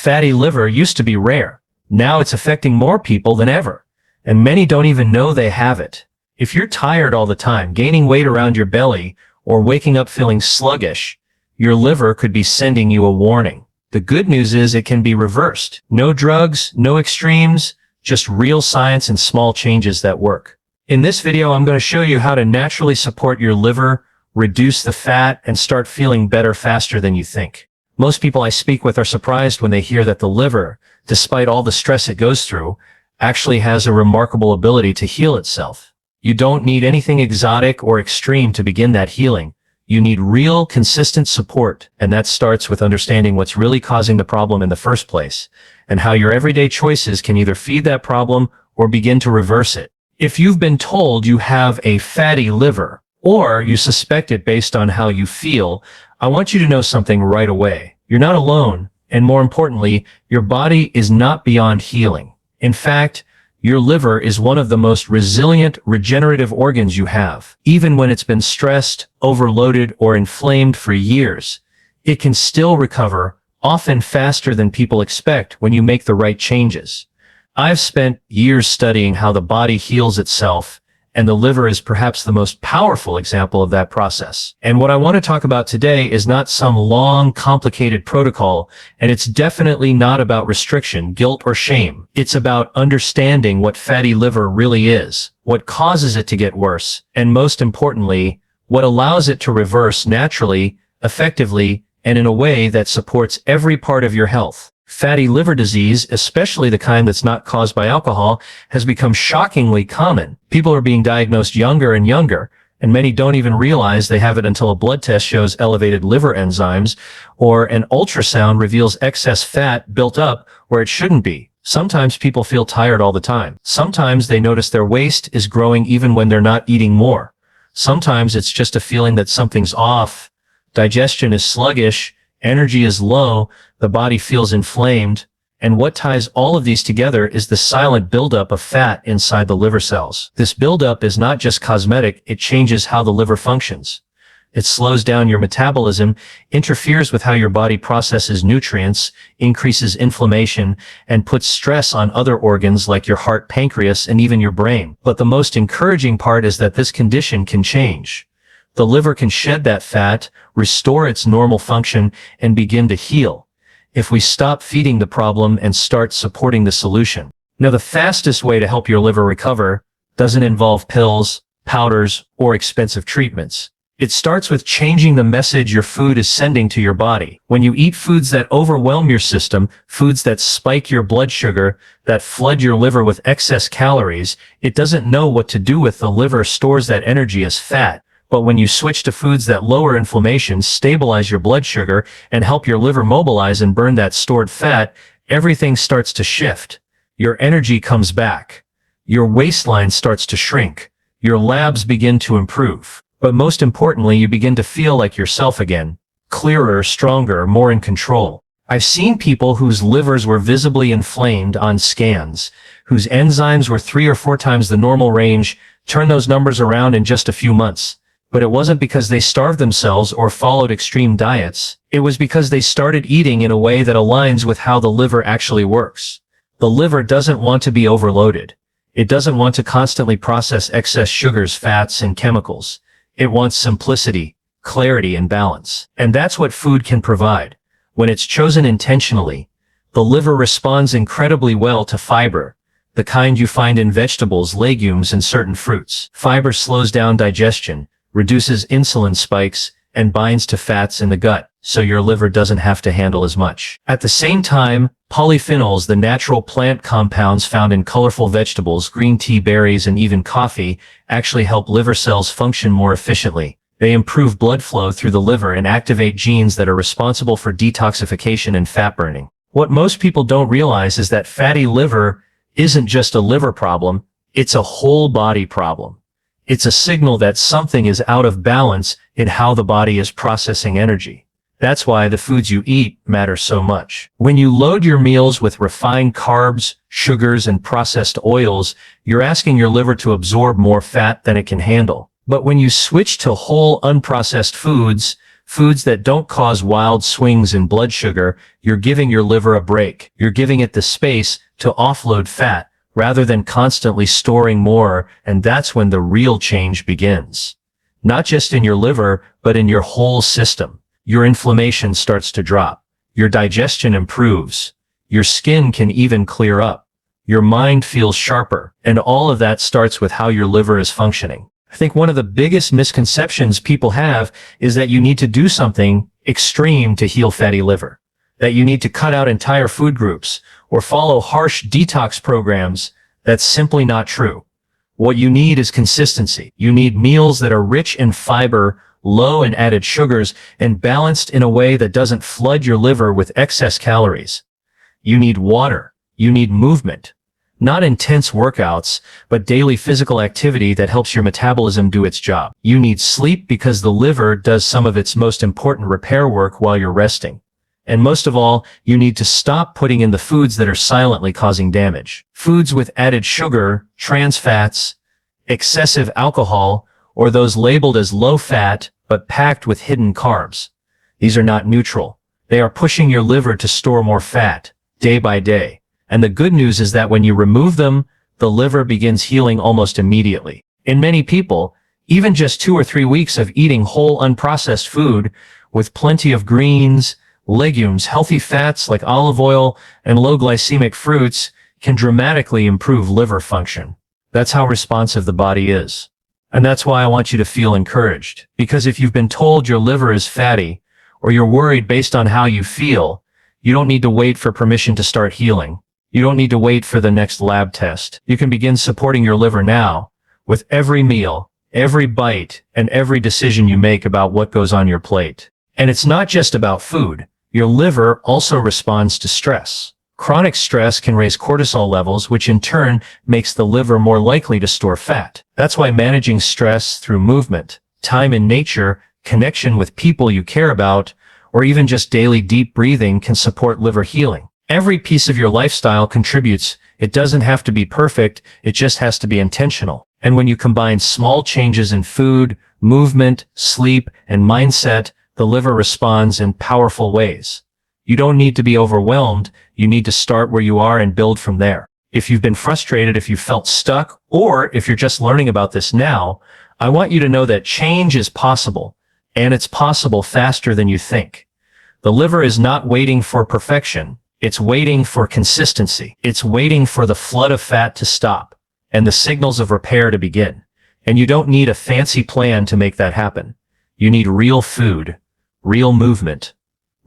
Fatty liver used to be rare. Now it's affecting more people than ever, and many don't even know they have it. If you're tired all the time, gaining weight around your belly, or waking up feeling sluggish, your liver could be sending you a warning. The good news is it can be reversed. No drugs, no extremes, just real science and small changes that work. In this video, I'm going to show you how to naturally support your liver, reduce the fat, and start feeling better faster than you think. Most people I speak with are surprised when they hear that the liver, despite all the stress it goes through, actually has a remarkable ability to heal itself. You don't need anything exotic or extreme to begin that healing. You need real, consistent support, and that starts with understanding what's really causing the problem in the first place, and how your everyday choices can either feed that problem or begin to reverse it. If you've been told you have a fatty liver, or you suspect it based on how you feel, I want you to know something right away. You're not alone, and more importantly, your body is not beyond healing. In fact, your liver is one of the most resilient, regenerative organs you have. Even when it's been stressed, overloaded, or inflamed for years, it can still recover, often faster than people expect when you make the right changes. I've spent years studying how the body heals itself, and the liver is perhaps the most powerful example of that process. And what I want to talk about today is not some long, complicated protocol, and it's definitely not about restriction, guilt, or shame. It's about understanding what fatty liver really is, what causes it to get worse, and most importantly, what allows it to reverse naturally, effectively, and in a way that supports every part of your health. Fatty liver disease, especially the kind that's not caused by alcohol, has become shockingly common. People are being diagnosed younger and younger, and many don't even realize they have it until a blood test shows elevated liver enzymes, or an ultrasound reveals excess fat built up where it shouldn't be. Sometimes people feel tired all the time. Sometimes they notice their waist is growing even when they're not eating more. Sometimes it's just a feeling that something's off. Digestion is sluggish, energy is low, the body feels inflamed, and what ties all of these together is the silent buildup of fat inside the liver cells. This buildup is not just cosmetic, it changes how the liver functions. It slows down your metabolism, interferes with how your body processes nutrients, increases inflammation, and puts stress on other organs like your heart, pancreas, and even your brain. But the most encouraging part is that this condition can change. The liver can shed that fat, restore its normal function, and begin to heal if we stop feeding the problem and start supporting the solution. Now, the fastest way to help your liver recover doesn't involve pills, powders, or expensive treatments. It starts with changing the message your food is sending to your body. When you eat foods that overwhelm your system, foods that spike your blood sugar, that flood your liver with excess calories, it doesn't know what to do with. The liver stores that energy as fat. But when you switch to foods that lower inflammation, stabilize your blood sugar, and help your liver mobilize and burn that stored fat, everything starts to shift. Your energy comes back. Your waistline starts to shrink. Your labs begin to improve. But most importantly, you begin to feel like yourself again. Clearer, stronger, more in control. I've seen people whose livers were visibly inflamed on scans, whose enzymes were 3 or 4 times the normal range, turn those numbers around in just a few months. But it wasn't because they starved themselves or followed extreme diets. It was because they started eating in a way that aligns with how the liver actually works. The liver doesn't want to be overloaded. It doesn't want to constantly process excess sugars, fats, and chemicals. It wants simplicity, clarity, and balance. And that's what food can provide. When it's chosen intentionally, the liver responds incredibly well to fiber, the kind you find in vegetables, legumes, and certain fruits. Fiber slows down digestion, reduces insulin spikes, and binds to fats in the gut, so your liver doesn't have to handle as much. At the same time, polyphenols, the natural plant compounds found in colorful vegetables, green tea, berries, and even coffee, actually help liver cells function more efficiently. They improve blood flow through the liver and activate genes that are responsible for detoxification and fat burning. What most people don't realize is that fatty liver isn't just a liver problem, it's a whole body problem. It's a signal that something is out of balance in how the body is processing energy. That's why the foods you eat matter so much. When you load your meals with refined carbs, sugars, and processed oils, you're asking your liver to absorb more fat than it can handle. But when you switch to whole, unprocessed foods, Foods that don't cause wild swings in blood sugar, you're giving your liver a break. You're giving it the space to offload fat rather than constantly storing more, and that's when the real change begins. Not just in your liver, but in your whole system. Your inflammation starts to drop. Your digestion improves. Your skin can even clear up. Your mind feels sharper, and all of that starts with how your liver is functioning. I think one of the biggest misconceptions people have is that you need to do something extreme to heal fatty liver, that you need to cut out entire food groups or follow harsh detox programs. That's simply not true. What you need is consistency. You need meals that are rich in fiber, low in added sugars, and balanced in a way that doesn't flood your liver with excess calories. You need water. You need movement. Not intense workouts, but daily physical activity that helps your metabolism do its job. You need sleep because the liver does some of its most important repair work while you're resting. And most of all, you need to stop putting in the foods that are silently causing damage. Foods with added sugar, trans fats, excessive alcohol, or those labeled as low fat but packed with hidden carbs. These are not neutral. They are pushing your liver to store more fat, day by day. And the good news is that when you remove them, the liver begins healing almost immediately. In many people, even just 2 or 3 weeks of eating whole unprocessed food with plenty of greens, legumes, healthy fats like olive oil, and low glycemic fruits can dramatically improve liver function. That's how responsive the body is. And that's why I want you to feel encouraged. Because if you've been told your liver is fatty, or you're worried based on how you feel, you don't need to wait for permission to start healing. You don't need to wait for the next lab test. You can begin supporting your liver now, with every meal, every bite, and every decision you make about what goes on your plate. And it's not just about food. Your liver also responds to stress. Chronic stress can raise cortisol levels, which in turn makes the liver more likely to store fat. That's why managing stress through movement, time in nature, connection with people you care about, or even just daily deep breathing can support liver healing. Every piece of your lifestyle contributes. It doesn't have to be perfect, it just has to be intentional. And when you combine small changes in food, movement, sleep, and mindset, the liver responds in powerful ways. You don't need to be overwhelmed, you need to start where you are and build from there. If you've been frustrated, if you felt stuck, or if you're just learning about this now, I want you to know that change is possible, and it's possible faster than you think. The liver is not waiting for perfection, it's waiting for consistency. It's waiting for the flood of fat to stop, and the signals of repair to begin. And you don't need a fancy plan to make that happen. You need real food, real movement,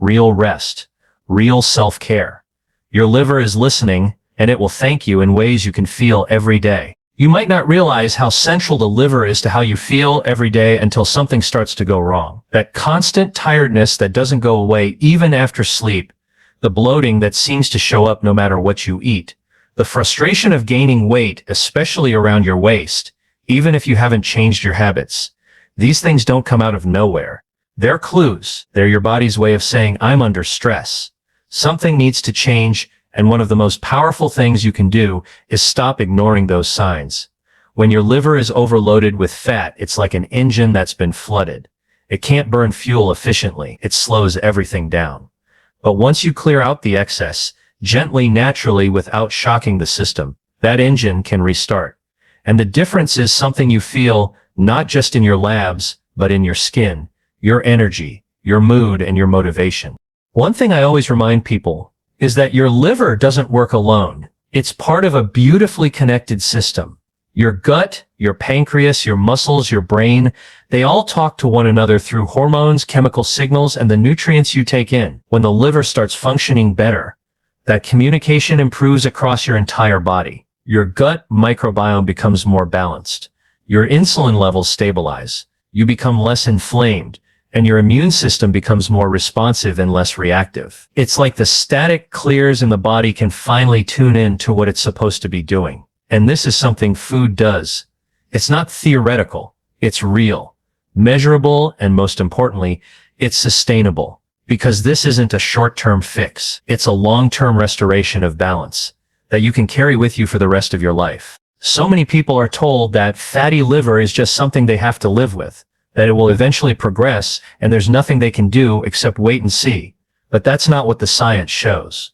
real rest, real self-care. Your liver is listening, and it will thank you in ways you can feel every day. You might not realize how central the liver is to how you feel every day until something starts to go wrong. That constant tiredness that doesn't go away even after sleep, the bloating that seems to show up no matter what you eat, the frustration of gaining weight, especially around your waist, even if you haven't changed your habits. These things don't come out of nowhere. They're clues. They're your body's way of saying, I'm under stress. Something needs to change, and one of the most powerful things you can do is stop ignoring those signs. When your liver is overloaded with fat, it's like an engine that's been flooded. It can't burn fuel efficiently. It slows everything down. But once you clear out the excess, gently, naturally, without shocking the system, that engine can restart. And the difference is something you feel, not just in your labs, but in your skin, your energy, your mood, and your motivation. One thing I always remind people is that your liver doesn't work alone. It's part of a beautifully connected system. Your gut, your pancreas, your muscles, your brain, they all talk to one another through hormones, chemical signals, and the nutrients you take in. When the liver starts functioning better, that communication improves across your entire body. Your gut microbiome becomes more balanced. Your insulin levels stabilize. You become less inflamed, and your immune system becomes more responsive and less reactive. It's like the static clears and the body can finally tune in to what it's supposed to be doing. And this is something food does. It's not theoretical. It's real, measurable, and most importantly, it's sustainable. Because this isn't a short-term fix. It's a long-term restoration of balance that you can carry with you for the rest of your life. So many people are told that fatty liver is just something they have to live with, that it will eventually progress and there's nothing they can do except wait and see. But that's not what the science shows.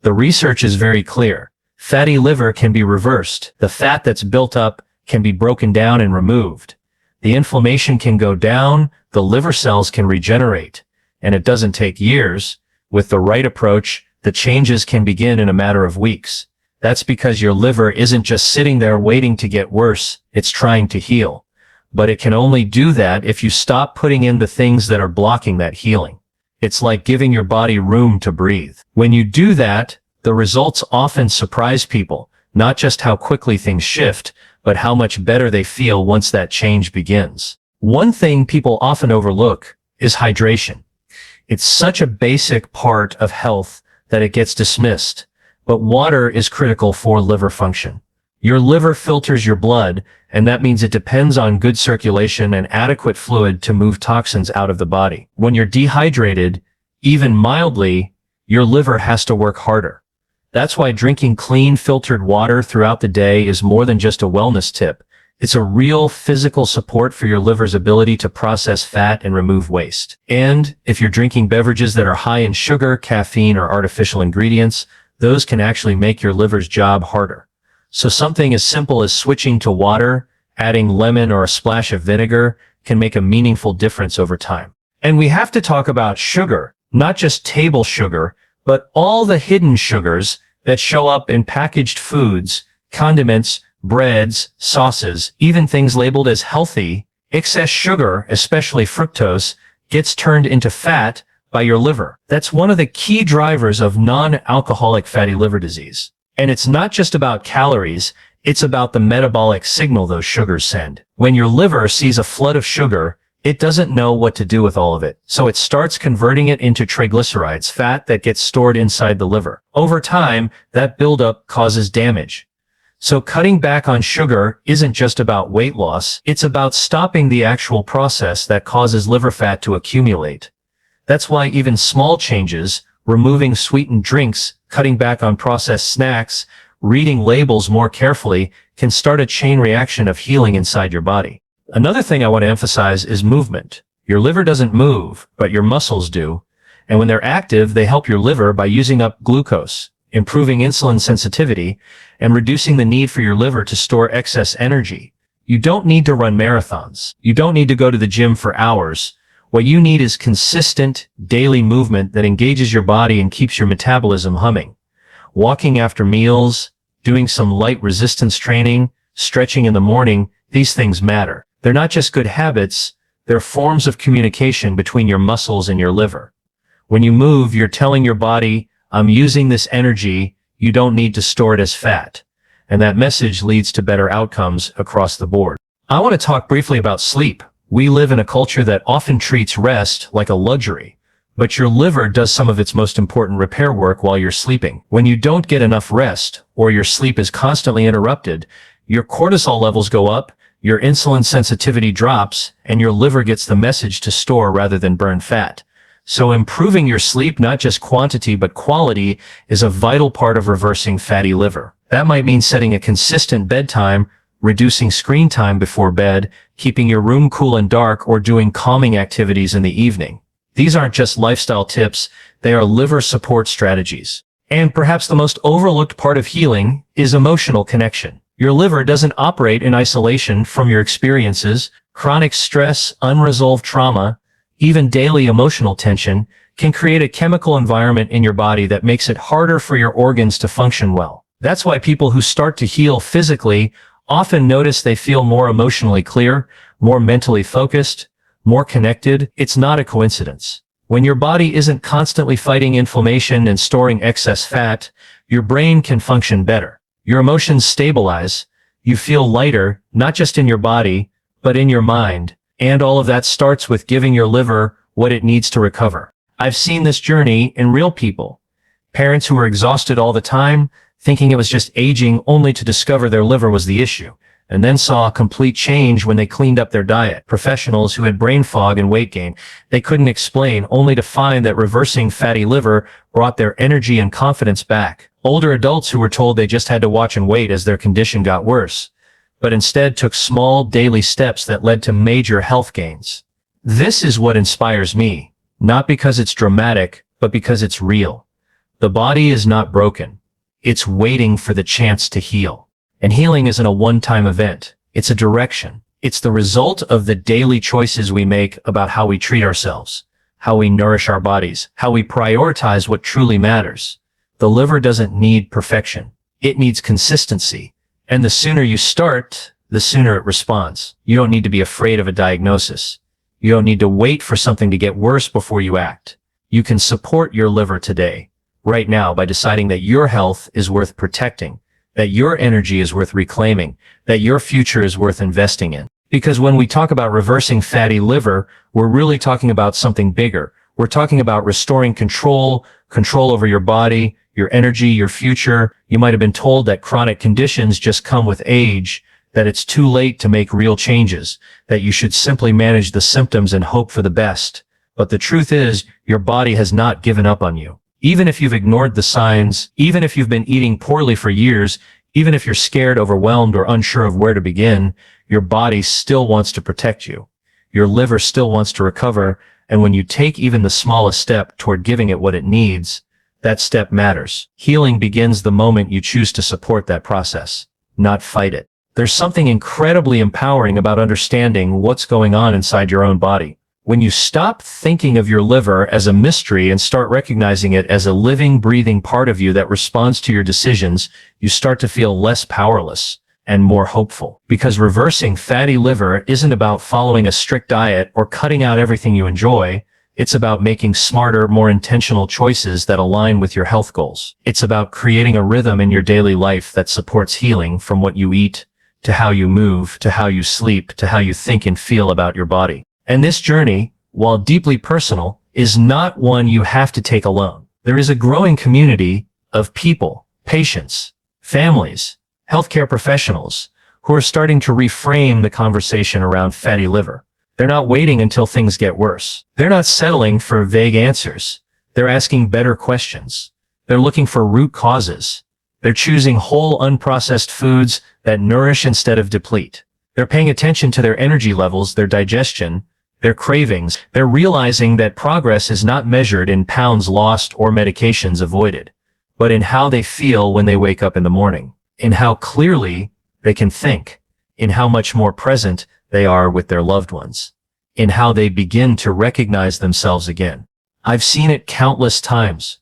The research is very clear. Fatty liver can be reversed. The fat that's built up can be broken down and removed. The inflammation can go down, the liver cells can regenerate. And it doesn't take years. With the right approach, the changes can begin in a matter of weeks. That's because your liver isn't just sitting there waiting to get worse, it's trying to heal. But it can only do that if you stop putting in the things that are blocking that healing. It's like giving your body room to breathe. When you do that, the results often surprise people, not just how quickly things shift, but how much better they feel once that change begins. One thing people often overlook is hydration. It's such a basic part of health that it gets dismissed, but water is critical for liver function. Your liver filters your blood, and that means it depends on good circulation and adequate fluid to move toxins out of the body. When you're dehydrated, even mildly, your liver has to work harder. That's why drinking clean, filtered water throughout the day is more than just a wellness tip. It's a real physical support for your liver's ability to process fat and remove waste. And if you're drinking beverages that are high in sugar, caffeine, or artificial ingredients, those can actually make your liver's job harder. So something as simple as switching to water, adding lemon or a splash of vinegar, can make a meaningful difference over time. And we have to talk about sugar, not just table sugar, but all the hidden sugars that show up in packaged foods, condiments, breads, sauces, even things labeled as healthy. Excess sugar, especially fructose, gets turned into fat by your liver. That's one of the key drivers of non-alcoholic fatty liver disease. And it's not just about calories, it's about the metabolic signal those sugars send. When your liver sees a flood of sugar, it doesn't know what to do with all of it. So it starts converting it into triglycerides, fat that gets stored inside the liver. Over time, that buildup causes damage. So cutting back on sugar isn't just about weight loss, it's about stopping the actual process that causes liver fat to accumulate. That's why even small changes, removing sweetened drinks, cutting back on processed snacks, reading labels more carefully, can start a chain reaction of healing inside your body. Another thing I want to emphasize is movement. Your liver doesn't move, but your muscles do. And when they're active, they help your liver by using up glucose, improving insulin sensitivity, and reducing the need for your liver to store excess energy. You don't need to run marathons. You don't need to go to the gym for hours. What you need is consistent, daily movement that engages your body and keeps your metabolism humming. Walking after meals, doing some light resistance training, stretching in the morning, these things matter. They're not just good habits, they're forms of communication between your muscles and your liver. When you move, you're telling your body, I'm using this energy, you don't need to store it as fat. And that message leads to better outcomes across the board. I want to talk briefly about sleep. We live in a culture that often treats rest like a luxury, but your liver does some of its most important repair work while you're sleeping. When you don't get enough rest, or your sleep is constantly interrupted, your cortisol levels go up, your insulin sensitivity drops, and your liver gets the message to store rather than burn fat. So improving your sleep, not just quantity but quality, is a vital part of reversing fatty liver. That might mean setting a consistent bedtime, reducing screen time before bed, keeping your room cool and dark, or doing calming activities in the evening. These aren't just lifestyle tips, they are liver support strategies. And perhaps the most overlooked part of healing is emotional connection. Your liver doesn't operate in isolation from your experiences. Chronic stress, unresolved trauma, even daily emotional tension can create a chemical environment in your body that makes it harder for your organs to function well. That's why people who start to heal physically often notice they feel more emotionally clear, more mentally focused, more connected. It's not a coincidence. When your body isn't constantly fighting inflammation and storing excess fat, your brain can function better. Your emotions stabilize. You feel lighter, not just in your body, but in your mind. And all of that starts with giving your liver what it needs to recover. I've seen this journey in real people. Parents who were exhausted all the time, thinking it was just aging, only to discover their liver was the issue, and then saw a complete change when they cleaned up their diet. Professionals who had brain fog and weight gain they couldn't explain, only to find that reversing fatty liver brought their energy and confidence back. Older adults who were told they just had to watch and wait as their condition got worse, but instead took small daily steps that led to major health gains. This is what inspires me, not because it's dramatic, but because it's real. The body is not broken. It's waiting for the chance to heal. And healing isn't a one-time event. It's a direction. It's the result of the daily choices we make about how we treat ourselves, how we nourish our bodies, how we prioritize what truly matters. The liver doesn't need perfection. It needs consistency. And the sooner you start, the sooner it responds. You don't need to be afraid of a diagnosis. You don't need to wait for something to get worse before you act. You can support your liver today, right now, by deciding that your health is worth protecting, that your energy is worth reclaiming, that your future is worth investing in. Because when we talk about reversing fatty liver, we're really talking about something bigger. We're talking about restoring control over your body, your energy, your future. You might have been told that chronic conditions just come with age, that it's too late to make real changes, that you should simply manage the symptoms and hope for the best. But the truth is, your body has not given up on you. Even if you've ignored the signs, even if you've been eating poorly for years, even if you're scared, overwhelmed, or unsure of where to begin, your body still wants to protect you. Your liver still wants to recover, and when you take even the smallest step toward giving it what it needs, that step matters. Healing begins the moment you choose to support that process, not fight it. There's something incredibly empowering about understanding what's going on inside your own body. When you stop thinking of your liver as a mystery and start recognizing it as a living, breathing part of you that responds to your decisions, you start to feel less powerless and more hopeful. Because reversing fatty liver isn't about following a strict diet or cutting out everything you enjoy. It's about making smarter, more intentional choices that align with your health goals. It's about creating a rhythm in your daily life that supports healing, from what you eat, to how you move, to how you sleep, to how you think and feel about your body. And this journey, while deeply personal, is not one you have to take alone. There is a growing community of people, patients, families, healthcare professionals who are starting to reframe the conversation around fatty liver. They're not waiting until things get worse. They're not settling for vague answers. They're asking better questions. They're looking for root causes. They're choosing whole, unprocessed foods that nourish instead of deplete. They're paying attention to their energy levels, their digestion, their cravings. They're realizing that progress is not measured in pounds lost or medications avoided, but in how they feel when they wake up in the morning, in how clearly they can think, in how much more present they are with their loved ones, in how they begin to recognize themselves again. I've seen it countless times.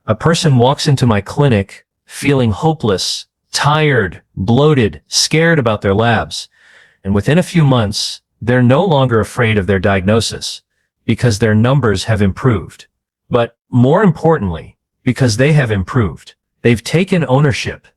A person walks into my clinic feeling hopeless, tired, bloated, scared about their labs, and within a few months, they're no longer afraid of their diagnosis because their numbers have improved. But more importantly, because they have improved. They've taken ownership.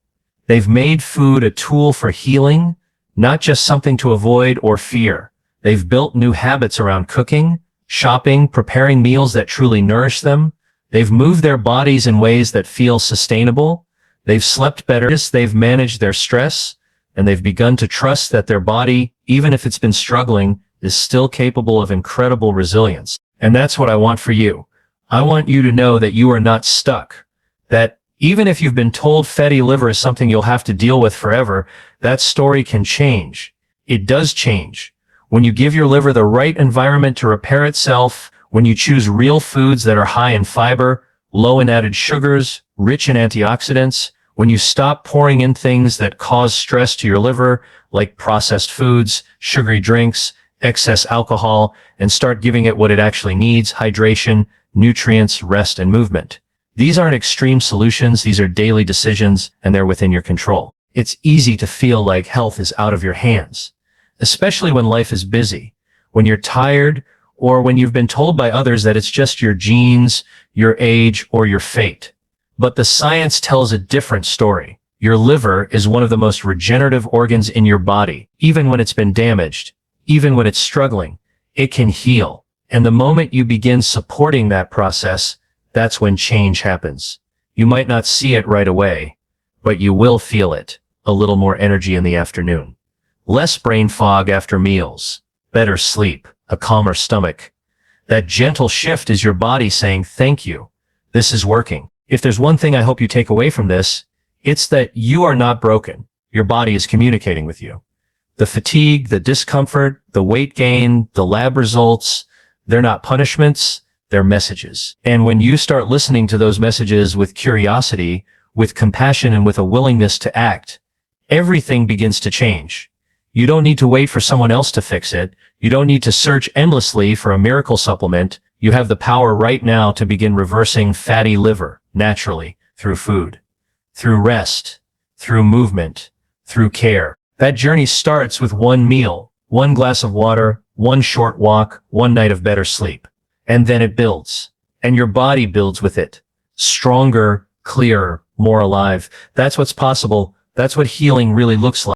They've made food a tool for healing, not just something to avoid or fear. They've built new habits around cooking, shopping, preparing meals that truly nourish them. They've moved their bodies in ways that feel sustainable. They've slept better. They've managed their stress, and they've begun to trust that their body, even if it's been struggling, is still capable of incredible resilience. And that's what I want for you. I want you to know that you are not stuck, that even if you've been told fatty liver is something you'll have to deal with forever, that story can change. It does change. When you give your liver the right environment to repair itself, when you choose real foods that are high in fiber, low in added sugars, rich in antioxidants, when you stop pouring in things that cause stress to your liver, like processed foods, sugary drinks, excess alcohol, and start giving it what it actually needs: hydration, nutrients, rest, and movement. These aren't extreme solutions, these are daily decisions, and they're within your control. It's easy to feel like health is out of your hands, especially when life is busy, when you're tired, or when you've been told by others that it's just your genes, your age, or your fate. But the science tells a different story. Your liver is one of the most regenerative organs in your body. Even when it's been damaged, even when it's struggling, it can heal. And the moment you begin supporting that process, that's when change happens. You might not see it right away, but you will feel it. A little more energy in the afternoon, less brain fog after meals, better sleep, a calmer stomach. That gentle shift is your body saying, thank you. This is working. If there's one thing I hope you take away from this, it's that you are not broken. Your body is communicating with you. The fatigue, the discomfort, the weight gain, the lab results, they're not punishments, they're messages. And when you start listening to those messages with curiosity, with compassion, and with a willingness to act, everything begins to change. You don't need to wait for someone else to fix it. You don't need to search endlessly for a miracle supplement. You have the power right now to begin reversing fatty liver naturally through food, through rest, through movement, through care. That journey starts with one meal, one glass of water, one short walk, one night of better sleep. And then it builds. And your body builds with it. Stronger, clearer, more alive. That's what's possible. That's what healing really looks like.